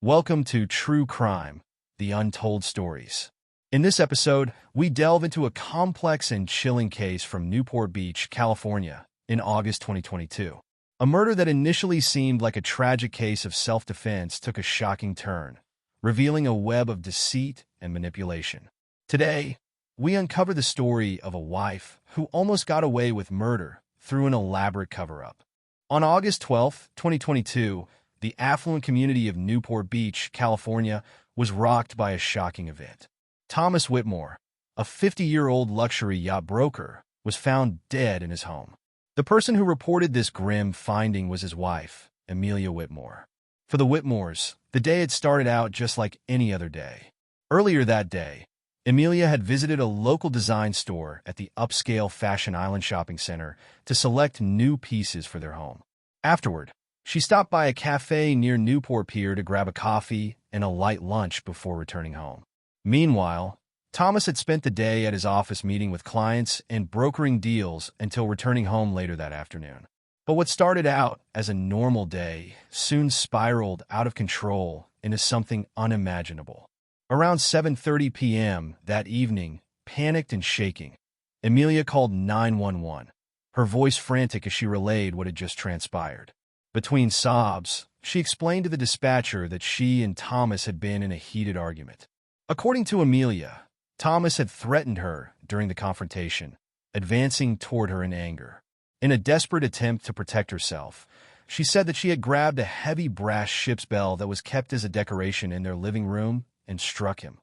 Welcome to True Crime, The Untold Stories. In this episode, we delve into a complex and chilling case from Newport Beach, California, in August 2022. A murder that initially seemed like a tragic case of self-defense took a shocking turn, revealing a web of deceit and manipulation. Today, we uncover the story of a wife who almost got away with murder through an elaborate cover-up. On August 12, 2022, the affluent community of Newport Beach, California, was rocked by a shocking event. Thomas Whitmore, a 50-year-old luxury yacht broker, was found dead in his home. The person who reported this grim finding was his wife, Amelia Whitmore. For the Whitmores, the day had started out just like any other day. Earlier that day, Amelia had visited a local design store at the upscale Fashion Island shopping center to select new pieces for their home. Afterward, she stopped by a cafe near Newport Pier to grab a coffee and a light lunch before returning home. Meanwhile, Thomas had spent the day at his office meeting with clients and brokering deals until returning home later that afternoon. But what started out as a normal day soon spiraled out of control into something unimaginable. Around 7:30 p.m. that evening, panicked and shaking, Amelia called 911, her voice frantic as she relayed what had just transpired. Between sobs, she explained to the dispatcher that she and Thomas had been in a heated argument. According to Amelia, Thomas had threatened her during the confrontation, advancing toward her in anger. In a desperate attempt to protect herself, she said that she had grabbed a heavy brass ship's bell that was kept as a decoration in their living room and struck him,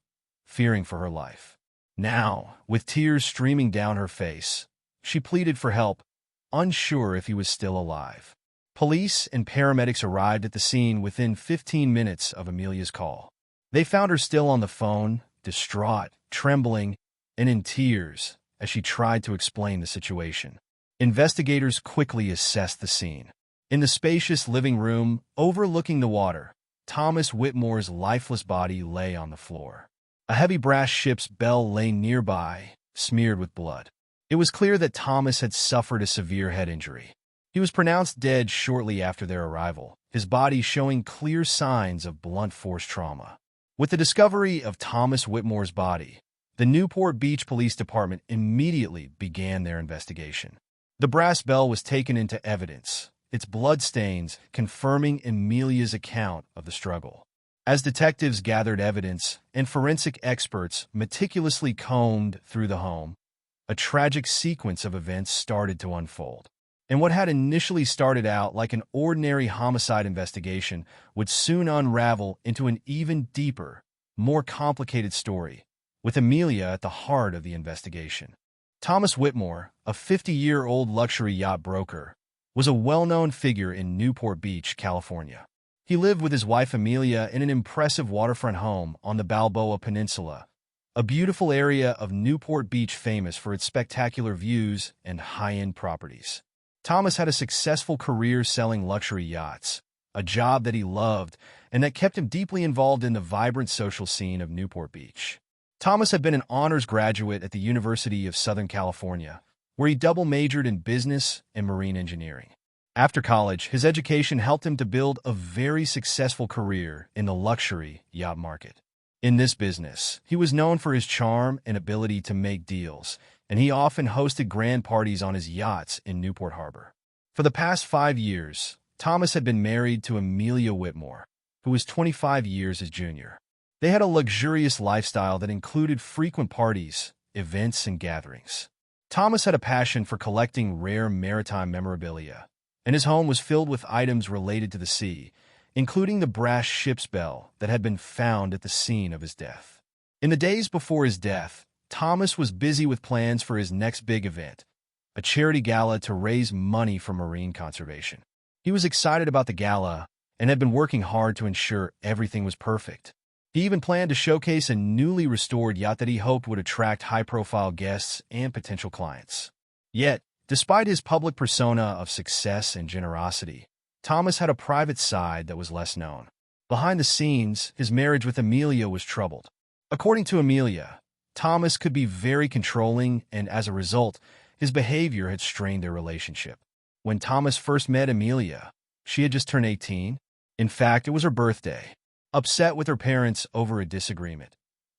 fearing for her life. Now, with tears streaming down her face, she pleaded for help, unsure if he was still alive. Police and paramedics arrived at the scene within 15 minutes of Amelia's call. They found her still on the phone, distraught, trembling, and in tears as she tried to explain the situation. Investigators quickly assessed the scene. In the spacious living room overlooking the water, Thomas Whitmore's lifeless body lay on the floor. A heavy brass ship's bell lay nearby, smeared with blood. It was clear that Thomas had suffered a severe head injury. He was pronounced dead shortly after their arrival, his body showing clear signs of blunt force trauma. With the discovery of Thomas Whitmore's body, the Newport Beach Police Department immediately began their investigation. The brass bell was taken into evidence, its bloodstains confirming Amelia's account of the struggle. As detectives gathered evidence and forensic experts meticulously combed through the home, a tragic sequence of events started to unfold. And what had initially started out like an ordinary homicide investigation would soon unravel into an even deeper, more complicated story, with Amelia at the heart of the investigation. Thomas Whitmore, a 50-year-old luxury yacht broker, was a well-known figure in Newport Beach, California. He lived with his wife Amelia in an impressive waterfront home on the Balboa Peninsula, a beautiful area of Newport Beach famous for its spectacular views and high-end properties. Thomas had a successful career selling luxury yachts, a job that he loved and that kept him deeply involved in the vibrant social scene of Newport Beach. Thomas had been an honors graduate at the University of Southern California, where he double majored in business and marine engineering. After college, his education helped him to build a very successful career in the luxury yacht market. In this business, he was known for his charm and ability to make deals, and he often hosted grand parties on his yachts in Newport Harbor. For the past 5 years, Thomas had been married to Amelia Whitmore, who was 25 years his junior. They had a luxurious lifestyle that included frequent parties, events, and gatherings. Thomas had a passion for collecting rare maritime memorabilia, and his home was filled with items related to the sea, including the brass ship's bell that had been found at the scene of his death. In the days before his death, Thomas was busy with plans for his next big event, a charity gala to raise money for marine conservation. He was excited about the gala and had been working hard to ensure everything was perfect. He even planned to showcase a newly restored yacht that he hoped would attract high-profile guests and potential clients. Yet, despite his public persona of success and generosity, Thomas had a private side that was less known. Behind the scenes, his marriage with Amelia was troubled. According to Amelia, Thomas could be very controlling, and as a result, his behavior had strained their relationship. When Thomas first met Amelia, she had just turned 18. In fact, it was her birthday. Upset with her parents over a disagreement,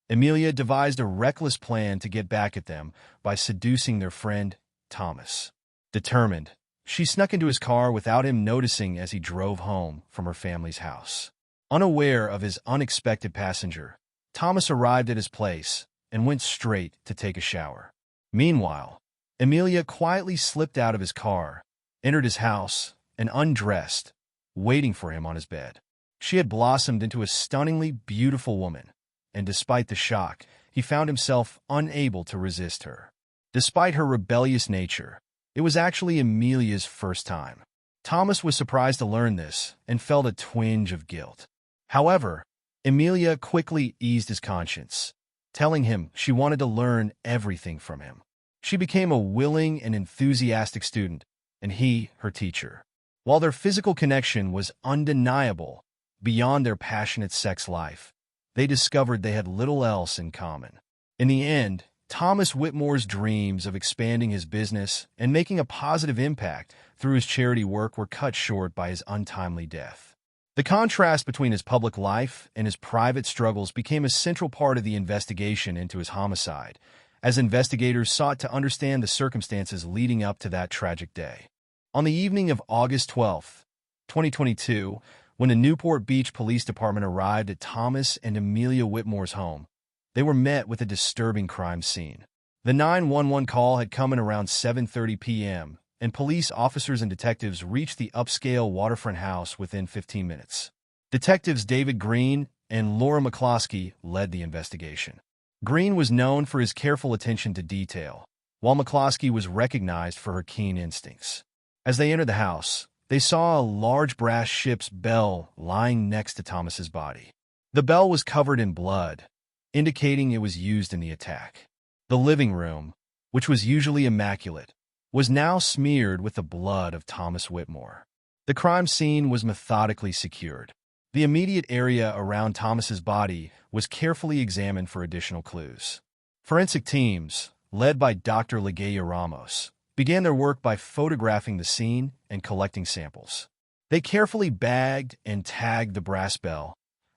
Amelia devised a reckless plan to get back at them by seducing their friend, Thomas. Determined, she snuck into his car without him noticing as he drove home from her family's house. Unaware of his unexpected passenger, Thomas arrived at his place and went straight to take a shower. Meanwhile, Amelia quietly slipped out of his car, entered his house, and undressed, waiting for him on his bed. She had blossomed into a stunningly beautiful woman, and despite the shock, he found himself unable to resist her. Despite her rebellious nature, it was actually Amelia's first time. Thomas was surprised to learn this and felt a twinge of guilt. However, Amelia quickly eased his conscience, telling him she wanted to learn everything from him. She became a willing and enthusiastic student, and he, her teacher. While their physical connection was undeniable beyond their passionate sex life, they discovered they had little else in common. In the end, Thomas Whitmore's dreams of expanding his business and making a positive impact through his charity work were cut short by his untimely death. The contrast between his public life and his private struggles became a central part of the investigation into his homicide, as investigators sought to understand the circumstances leading up to that tragic day. On the evening of August 12, 2022, when the Newport Beach Police Department arrived at Thomas and Amelia Whitmore's home, they were met with a disturbing crime scene. The 911 call had come in around 7:30 p.m., and police officers and detectives reached the upscale waterfront house within 15 minutes. Detectives David Green and Laura McCloskey led the investigation. Green was known for his careful attention to detail, while McCloskey was recognized for her keen instincts. As they entered the house, they saw a large brass ship's bell lying next to Thomas's body. The bell was covered in blood, indicating it was used in the attack. The living room, which was usually immaculate, was now smeared with the blood of Thomas Whitmore. The crime scene was methodically secured. The immediate area around Thomas's body was carefully examined for additional clues. Forensic teams, led by Dr. Ligaya Ramos, began their work by photographing the scene and collecting samples. They carefully bagged and tagged the brass bell,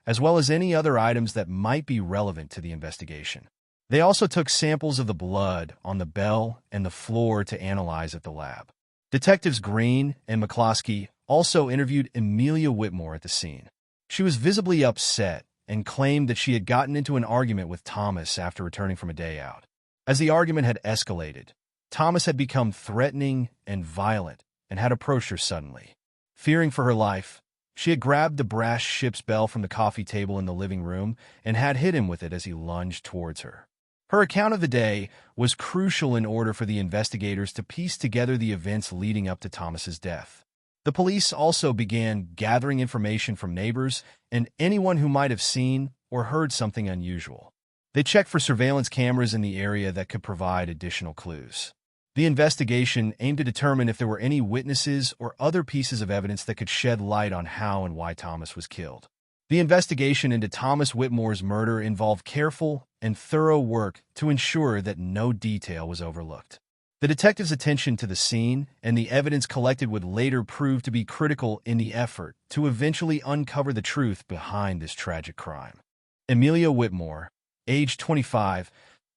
as well as any other items that might be relevant to the investigation. They also took samples of the blood on the bell and the floor to analyze at the lab. Detectives Green and McCloskey also interviewed Amelia Whitmore at the scene. She was visibly upset and claimed that she had gotten into an argument with Thomas after returning from a day out. As the argument had escalated, Thomas had become threatening and violent and had approached her suddenly. Fearing for her life, she had grabbed the brass ship's bell from the coffee table in the living room and had hit him with it as he lunged towards her. Her account of the day was crucial in order for the investigators to piece together the events leading up to Thomas's death. The police also began gathering information from neighbors and anyone who might have seen or heard something unusual. They checked for surveillance cameras in the area that could provide additional clues. The investigation aimed to determine if there were any witnesses or other pieces of evidence that could shed light on how and why Thomas was killed. The investigation into Thomas Whitmore's murder involved careful and thorough work to ensure that no detail was overlooked. The detectives' attention to the scene and the evidence collected would later prove to be critical in the effort to eventually uncover the truth behind this tragic crime. Amelia Whitmore, aged 25,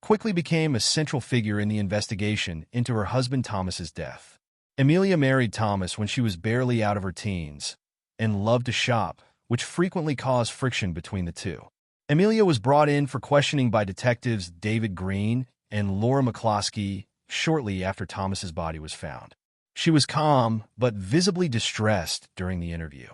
quickly became a central figure in the investigation into her husband Thomas's death. Amelia married Thomas when she was barely out of her teens and loved to shop, which frequently caused friction between the two. Amelia was brought in for questioning by detectives David Green and Laura McCloskey shortly after Thomas's body was found. She was calm but visibly distressed during the interview.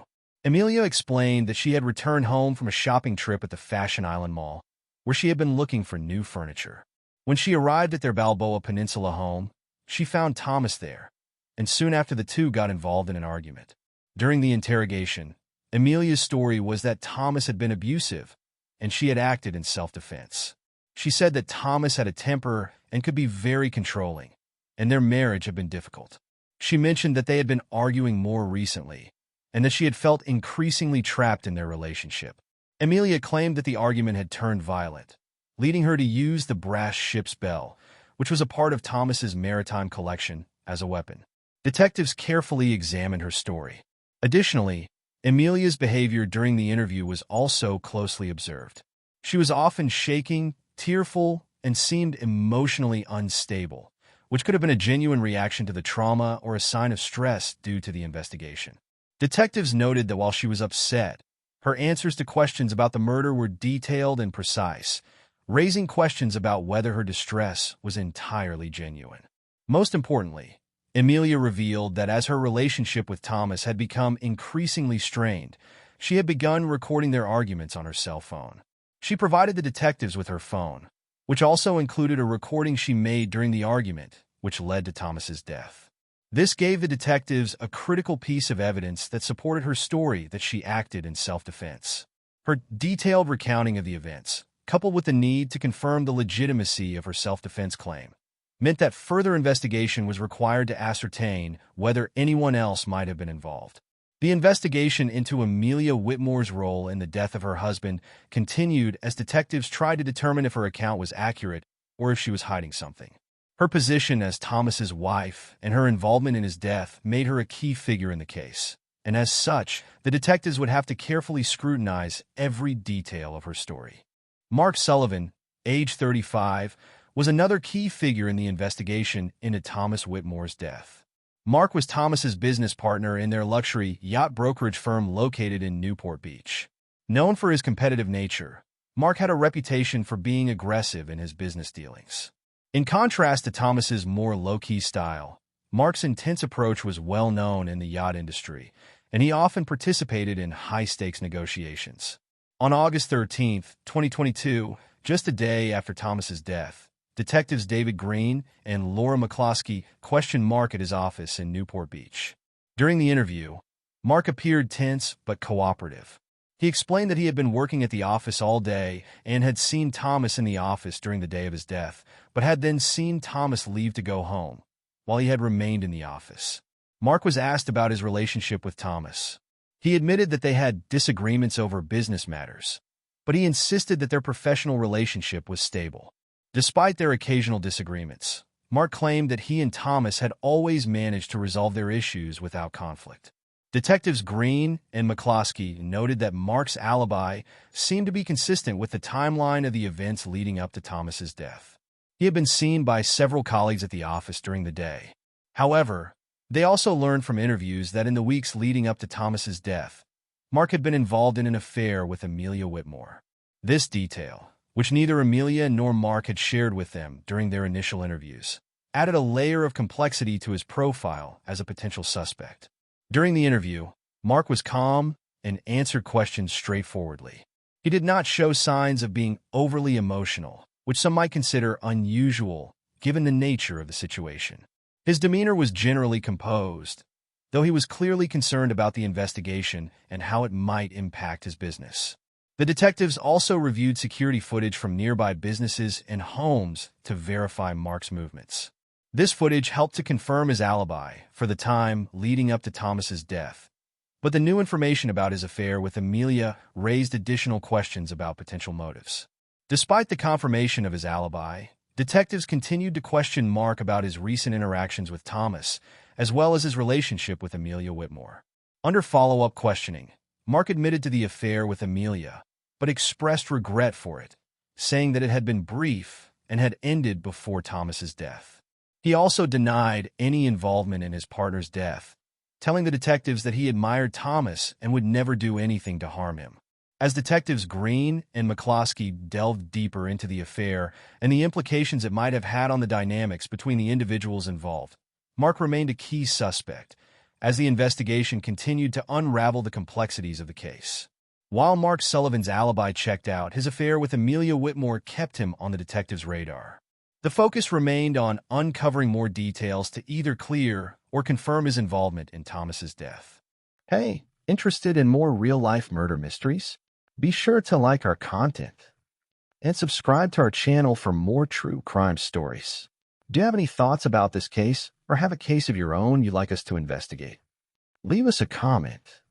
Amelia explained that she had returned home from a shopping trip at the Fashion Island Mall, where she had been looking for new furniture. When she arrived at their Balboa Peninsula home, she found Thomas there, and soon after the two got involved in an argument. During the interrogation, Amelia's story was that Thomas had been abusive, and she had acted in self-defense. She said that Thomas had a temper and could be very controlling, and their marriage had been difficult. She mentioned that they had been arguing more recently, and that she had felt increasingly trapped in their relationship. Amelia claimed that the argument had turned violent, leading her to use the brass ship's bell, which was a part of Thomas's maritime collection, as a weapon. Detectives carefully examined her story. Additionally, Amelia's behavior during the interview was also closely observed. She was often shaking, tearful, and seemed emotionally unstable, which could have been a genuine reaction to the trauma or a sign of stress due to the investigation. Detectives noted that while she was upset, her answers to questions about the murder were detailed and precise, raising questions about whether her distress was entirely genuine. Most importantly, Amelia revealed that as her relationship with Thomas had become increasingly strained, she had begun recording their arguments on her cell phone. She provided the detectives with her phone, which also included a recording she made during the argument, which led to Thomas's death. This gave the detectives a critical piece of evidence that supported her story that she acted in self-defense. Her detailed recounting of the events, coupled with the need to confirm the legitimacy of her self-defense claim, meant that further investigation was required to ascertain whether anyone else might have been involved. The investigation into Amelia Whitmore's role in the death of her husband continued as detectives tried to determine if her account was accurate or if she was hiding something. Her position as Thomas's wife and her involvement in his death made her a key figure in the case, and as such, the detectives would have to carefully scrutinize every detail of her story. Mark Sullivan, age 35, was another key figure in the investigation into Thomas Whitmore's death. Mark was Thomas's business partner in their luxury yacht brokerage firm located in Newport Beach. Known for his competitive nature, Mark had a reputation for being aggressive in his business dealings. In contrast to Thomas's more low-key style, Mark's intense approach was well known in the yacht industry, and he often participated in high-stakes negotiations. On August 13, 2022, just a day after Thomas's death, Detectives David Green and Laura McCloskey questioned Mark at his office in Newport Beach. During the interview, Mark appeared tense but cooperative. He explained that he had been working at the office all day and had seen Thomas in the office during the day of his death, but had then seen Thomas leave to go home, while he had remained in the office. Mark was asked about his relationship with Thomas. He admitted that they had disagreements over business matters, but he insisted that their professional relationship was stable. Despite their occasional disagreements, Mark claimed that he and Thomas had always managed to resolve their issues without conflict. Detectives Green and McCloskey noted that Mark's alibi seemed to be consistent with the timeline of the events leading up to Thomas's death. He had been seen by several colleagues at the office during the day. However, they also learned from interviews that in the weeks leading up to Thomas's death, Mark had been involved in an affair with Amelia Whitmore. This detail, which neither Amelia nor Mark had shared with them during their initial interviews, added a layer of complexity to his profile as a potential suspect. During the interview, Mark was calm and answered questions straightforwardly. He did not show signs of being overly emotional, which some might consider unusual given the nature of the situation. His demeanor was generally composed, though he was clearly concerned about the investigation and how it might impact his business. The detectives also reviewed security footage from nearby businesses and homes to verify Mark's movements. This footage helped to confirm his alibi for the time leading up to Thomas's death, but the new information about his affair with Amelia raised additional questions about potential motives. Despite the confirmation of his alibi, detectives continued to question Mark about his recent interactions with Thomas, as well as his relationship with Amelia Whitmore. Under follow-up questioning, Mark admitted to the affair with Amelia, but expressed regret for it, saying that it had been brief and had ended before Thomas's death. He also denied any involvement in his partner's death, telling the detectives that he admired Thomas and would never do anything to harm him. As detectives Green and McCloskey delved deeper into the affair and the implications it might have had on the dynamics between the individuals involved, Mark remained a key suspect as the investigation continued to unravel the complexities of the case. While Mark Sullivan's alibi checked out, his affair with Amelia Whitmore kept him on the detectives' radar. The focus remained on uncovering more details to either clear or confirm his involvement in Thomas's death. Hey, interested in more real-life murder mysteries? Be sure to like our content and subscribe to our channel for more true crime stories. Do you have any thoughts about this case or have a case of your own you'd like us to investigate? Leave us a comment.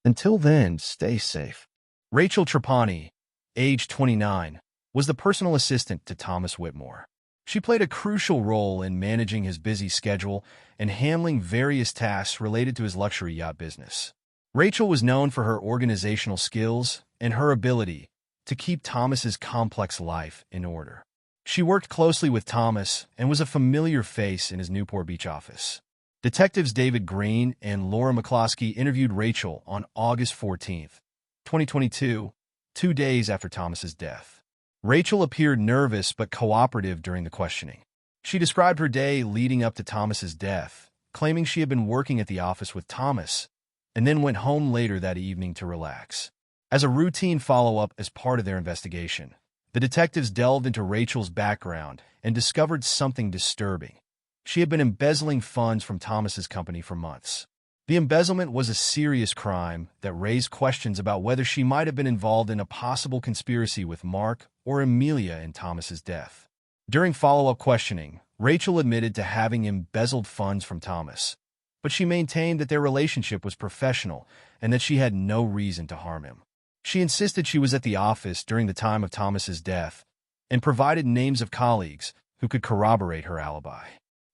Until then, stay safe. Rachel Trapani, age 29, was the personal assistant to Thomas Whitmore. She played a crucial role in managing his busy schedule and handling various tasks related to his luxury yacht business. Rachel was known for her organizational skills and her ability to keep Thomas's complex life in order. She worked closely with Thomas and was a familiar face in his Newport Beach office. Detectives David Green and Laura McCloskey interviewed Rachel on August 14, 2022, 2 days after Thomas's death. Rachel appeared nervous but cooperative during the questioning. She described her day leading up to Thomas's death, claiming she had been working at the office with Thomas and then went home later that evening to relax. As a routine follow-up as part of their investigation, the detectives delved into Rachel's background and discovered something disturbing. She had been embezzling funds from Thomas's company for months. The embezzlement was a serious crime that raised questions about whether she might have been involved in a possible conspiracy with Mark or Amelia in Thomas's death. During follow-up questioning, Rachel admitted to having embezzled funds from Thomas, but she maintained that their relationship was professional and that she had no reason to harm him. She insisted she was at the office during the time of Thomas's death and provided names of colleagues who could corroborate her alibi.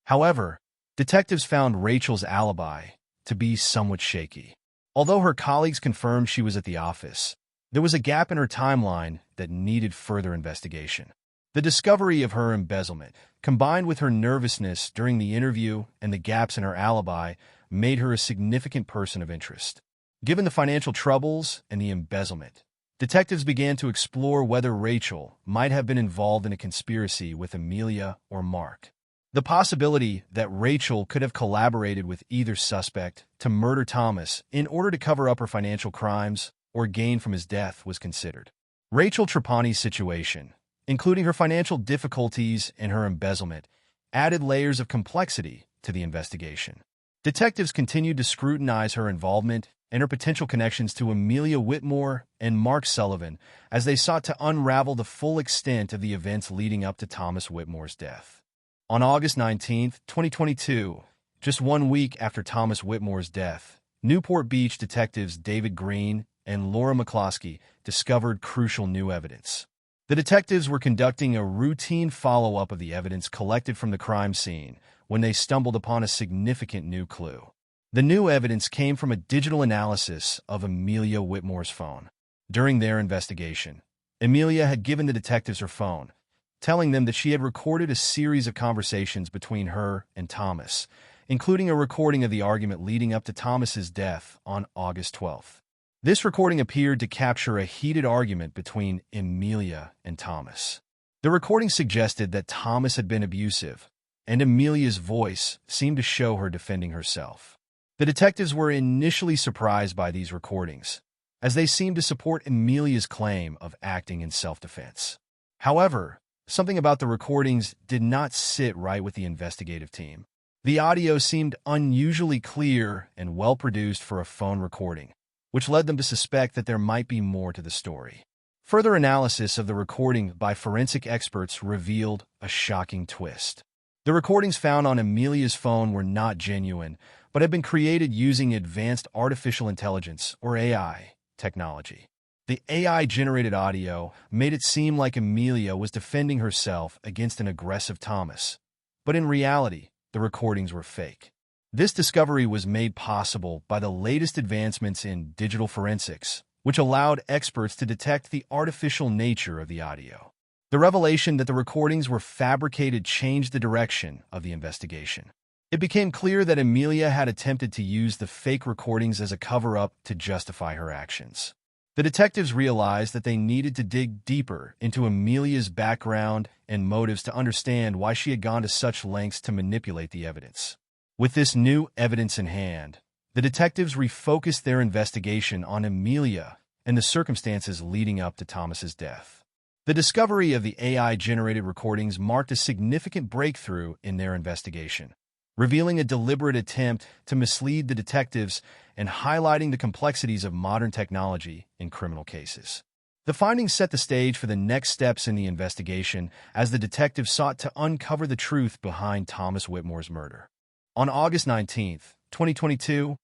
However, detectives found Rachel's alibi to be somewhat shaky. Although her colleagues confirmed she was at the office, there was a gap in her timeline that needed further investigation. The discovery of her embezzlement, combined with her nervousness during the interview and the gaps in her alibi, made her a significant person of interest. Given the financial troubles and the embezzlement, detectives began to explore whether Rachel might have been involved in a conspiracy with Amelia or Mark. The possibility that Rachel could have collaborated with either suspect to murder Thomas in order to cover up her financial crimes or gain from his death was considered. Rachel Trapani's situation, including her financial difficulties and her embezzlement, added layers of complexity to the investigation. Detectives continued to scrutinize her involvement and her potential connections to Amelia Whitmore and Mark Sullivan as they sought to unravel the full extent of the events leading up to Thomas Whitmore's death. On August 19, 2022, just 1 week after Thomas Whitmore's death, Newport Beach detectives David Green and Laura McCloskey discovered crucial new evidence. The detectives were conducting a routine follow-up of the evidence collected from the crime scene when they stumbled upon a significant new clue. The new evidence came from a digital analysis of Amelia Whitmore's phone. During their investigation, Amelia had given the detectives her phone, telling them that she had recorded a series of conversations between her and Thomas, including a recording of the argument leading up to Thomas's death on August 12th. This recording appeared to capture a heated argument between Amelia and Thomas. The recording suggested that Thomas had been abusive, and Amelia's voice seemed to show her defending herself. The detectives were initially surprised by these recordings, as they seemed to support Amelia's claim of acting in self-defense. However, something about the recordings did not sit right with the investigative team. The audio seemed unusually clear and well-produced for a phone recording, which led them to suspect that there might be more to the story. Further analysis of the recording by forensic experts revealed a shocking twist. The recordings found on Amelia's phone were not genuine, but had been created using advanced artificial intelligence, or AI, technology. The AI-generated audio made it seem like Amelia was defending herself against an aggressive Thomas, but in reality, the recordings were fake. This discovery was made possible by the latest advancements in digital forensics, which allowed experts to detect the artificial nature of the audio. The revelation that the recordings were fabricated changed the direction of the investigation. It became clear that Amelia had attempted to use the fake recordings as a cover-up to justify her actions. The detectives realized that they needed to dig deeper into Amelia's background and motives to understand why she had gone to such lengths to manipulate the evidence. With this new evidence in hand, the detectives refocused their investigation on Amelia and the circumstances leading up to Thomas's death. The discovery of the AI-generated recordings marked a significant breakthrough in their investigation, revealing a deliberate attempt to mislead the detectives and highlighting the complexities of modern technology in criminal cases. The findings set the stage for the next steps in the investigation as the detectives sought to uncover the truth behind Thomas Whitmore's murder. On August 19, 2022,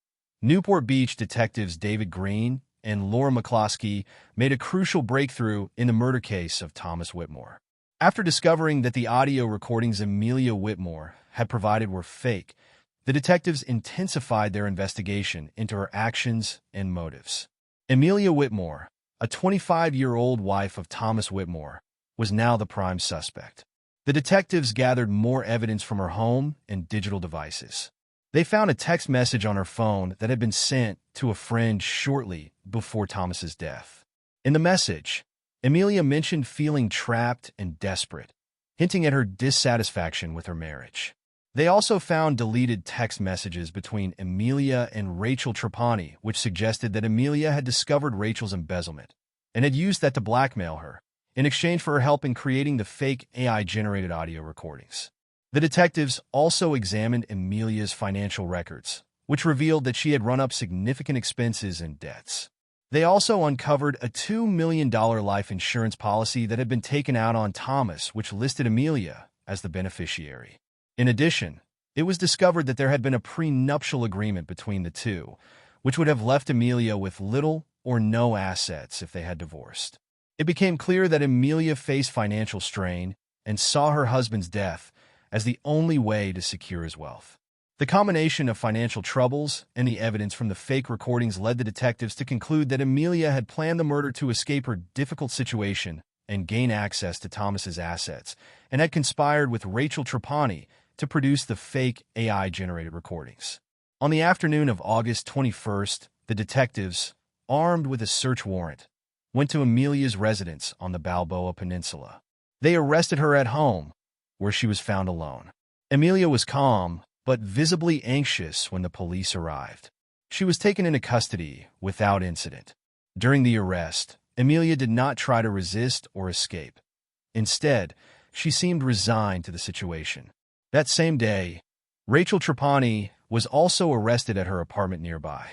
Newport Beach detectives David Green and Laura McCloskey made a crucial breakthrough in the murder case of Thomas Whitmore. After discovering that the audio recordings Amelia Whitmore had provided were fake, the detectives intensified their investigation into her actions and motives. Amelia Whitmore, a 25-year-old wife of Thomas Whitmore, was now the prime suspect. The detectives gathered more evidence from her home and digital devices. They found a text message on her phone that had been sent to a friend shortly before Thomas's death. In the message, Amelia mentioned feeling trapped and desperate, hinting at her dissatisfaction with her marriage. They also found deleted text messages between Amelia and Rachel Trapani, which suggested that Amelia had discovered Rachel's embezzlement and had used that to blackmail her in exchange for her help in creating the fake AI-generated audio recordings. The detectives also examined Amelia's financial records, which revealed that she had run up significant expenses and debts. They also uncovered a $2 million life insurance policy that had been taken out on Thomas, which listed Amelia as the beneficiary. In addition, it was discovered that there had been a prenuptial agreement between the two, which would have left Amelia with little or no assets if they had divorced. It became clear that Amelia faced financial strain and saw her husband's death as the only way to secure his wealth. The combination of financial troubles and the evidence from the fake recordings led the detectives to conclude that Amelia had planned the murder to escape her difficult situation and gain access to Thomas's assets, and had conspired with Rachel Trapani to produce the fake AI-generated recordings. On the afternoon of August 21st, the detectives, armed with a search warrant, went to Amelia's residence on the Balboa Peninsula. They arrested her at home, where she was found alone. Amelia was calm, but visibly anxious when the police arrived. She was taken into custody without incident. During the arrest, Amelia did not try to resist or escape. Instead, she seemed resigned to the situation. That same day, Rachel Trapani was also arrested at her apartment nearby.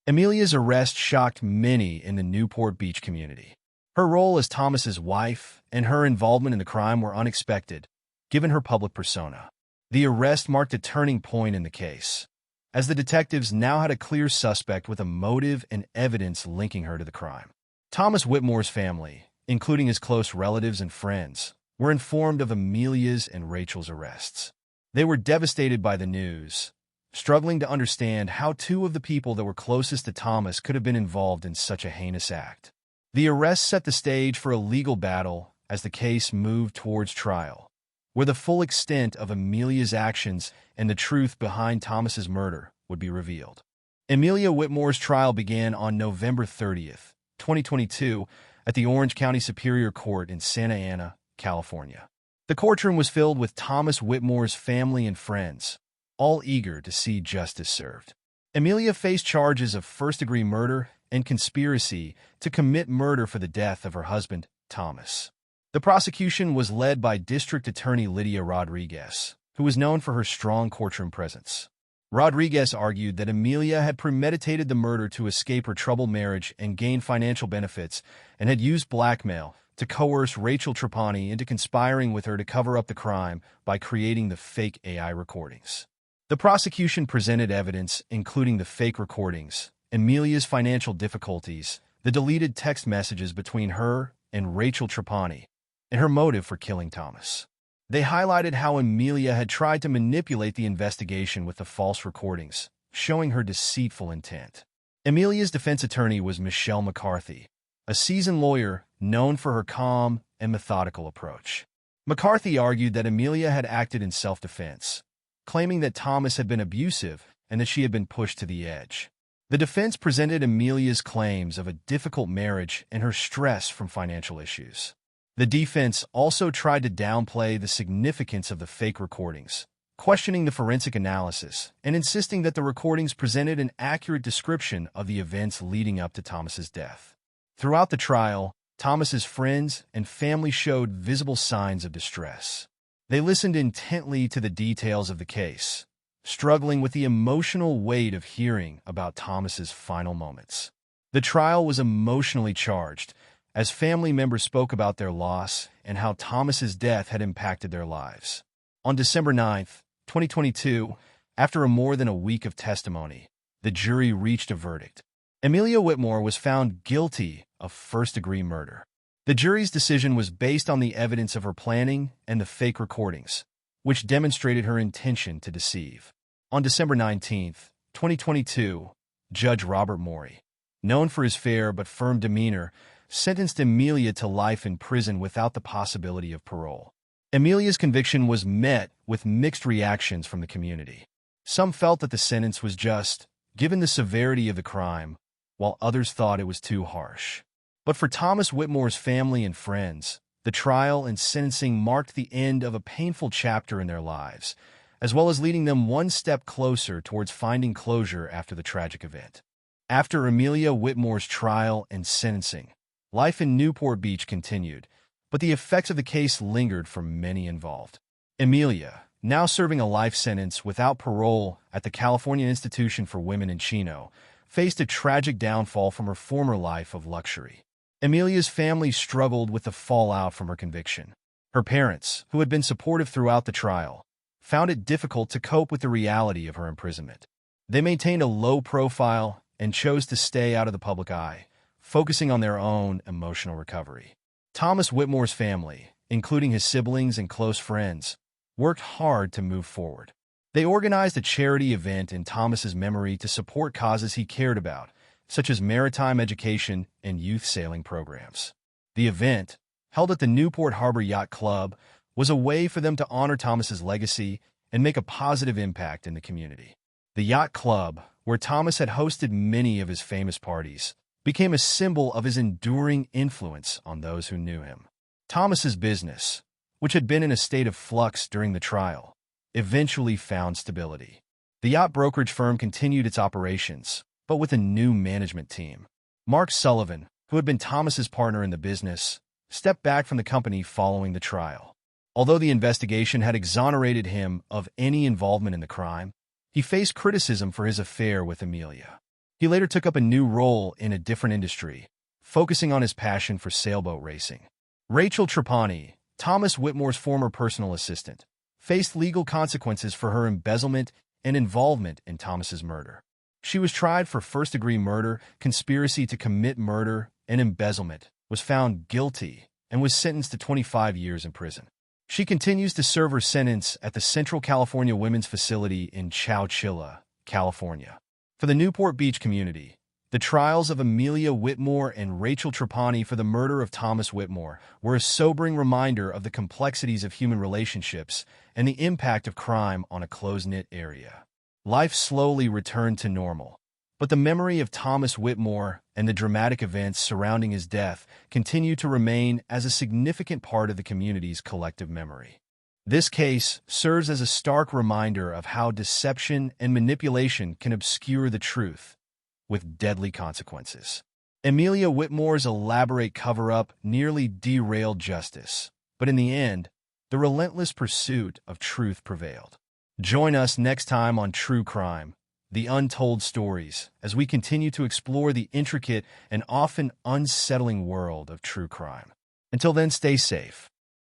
Amelia's arrest shocked many in the Newport Beach community. Her role as Thomas's wife and her involvement in the crime were unexpected, given her public persona. The arrest marked a turning point in the case, as the detectives now had a clear suspect with a motive and evidence linking her to the crime. Thomas Whitmore's family, including his close relatives and friends, were informed of Amelia's and Rachel's arrests. They were devastated by the news, struggling to understand how two of the people that were closest to Thomas could have been involved in such a heinous act. The arrest set the stage for a legal battle as the case moved towards trial, where the full extent of Amelia's actions and the truth behind Thomas's murder would be revealed. Amelia Whitmore's trial began on November 30th, 2022, at the Orange County Superior Court in Santa Ana, California. The courtroom was filled with Thomas Whitmore's family and friends, all eager to see justice served. Amelia faced charges of first-degree murder and conspiracy to commit murder for the death of her husband, Thomas. The prosecution was led by District Attorney Lydia Rodriguez, who was known for her strong courtroom presence. Rodriguez argued that Amelia had premeditated the murder to escape her troubled marriage and gain financial benefits, and had used blackmail to coerce Rachel Trapani into conspiring with her to cover up the crime by creating the fake AI recordings. The prosecution presented evidence including the fake recordings, Amelia's financial difficulties, the deleted text messages between her and Rachel Trapani, and her motive for killing Thomas. They highlighted how Amelia had tried to manipulate the investigation with the false recordings, showing her deceitful intent. Amelia's defense attorney was Michelle McCarthy, a seasoned lawyer known for her calm and methodical approach. McCarthy argued that Amelia had acted in self-defense, claiming that Thomas had been abusive and that she had been pushed to the edge. The defense presented Amelia's claims of a difficult marriage and her stress from financial issues. The defense also tried to downplay the significance of the fake recordings, questioning the forensic analysis and insisting that the recordings presented an accurate description of the events leading up to Thomas's death. Throughout the trial, Thomas's friends and family showed visible signs of distress. They listened intently to the details of the case, struggling with the emotional weight of hearing about Thomas's final moments. The trial was emotionally charged, as family members spoke about their loss and how Thomas's death had impacted their lives. On December 9th, 2022, after more than a week of testimony, the jury reached a verdict. Amelia Whitmore was found guilty of first-degree murder. The jury's decision was based on the evidence of her planning and the fake recordings, which demonstrated her intention to deceive. On December 19, 2022, Judge Robert Morey, known for his fair but firm demeanor, sentenced Amelia to life in prison without the possibility of parole. Amelia's conviction was met with mixed reactions from the community. Some felt that the sentence was just, given the severity of the crime, while others thought it was too harsh. But for Thomas Whitmore's family and friends, the trial and sentencing marked the end of a painful chapter in their lives, as well as leading them one step closer towards finding closure after the tragic event. After Amelia Whitmore's trial and sentencing, life in Newport Beach continued, but the effects of the case lingered for many involved. Amelia, now serving a life sentence without parole at the California Institution for Women in Chino, faced a tragic downfall from her former life of luxury. Amelia's family struggled with the fallout from her conviction. Her parents, who had been supportive throughout the trial, found it difficult to cope with the reality of her imprisonment. They maintained a low profile and chose to stay out of the public eye, focusing on their own emotional recovery. Thomas Whitmore's family, including his siblings and close friends, worked hard to move forward. They organized a charity event in Thomas's memory to support causes he cared about, such as maritime education and youth sailing programs. The event, held at the Newport Harbor Yacht Club, was a way for them to honor Thomas's legacy and make a positive impact in the community. The Yacht Club, where Thomas had hosted many of his famous parties, became a symbol of his enduring influence on those who knew him. Thomas's business, which had been in a state of flux during the trial, eventually found stability. The yacht brokerage firm continued its operations, but with a new management team. Mark Sullivan, who had been Thomas's partner in the business, stepped back from the company following the trial. Although the investigation had exonerated him of any involvement in the crime, he faced criticism for his affair with Amelia. He later took up a new role in a different industry, focusing on his passion for sailboat racing. Rachel Trapani, Thomas Whitmore's former personal assistant, faced legal consequences for her embezzlement and involvement in Thomas's murder. She was tried for first-degree murder, conspiracy to commit murder, and embezzlement, was found guilty, and was sentenced to 25 years in prison. She continues to serve her sentence at the Central California Women's Facility in Chowchilla, California. For the Newport Beach community, the trials of Amelia Whitmore and Rachel Trapani for the murder of Thomas Whitmore were a sobering reminder of the complexities of human relationships and the impact of crime on a close-knit area. Life slowly returned to normal, but the memory of Thomas Whitmore and the dramatic events surrounding his death continue to remain as a significant part of the community's collective memory. This case serves as a stark reminder of how deception and manipulation can obscure the truth, with deadly consequences. Amelia Whitmore's elaborate cover-up nearly derailed justice, but in the end, the relentless pursuit of truth prevailed. Join us next time on True Crime, The Untold Stories, as we continue to explore the intricate and often unsettling world of true crime. Until then, stay safe,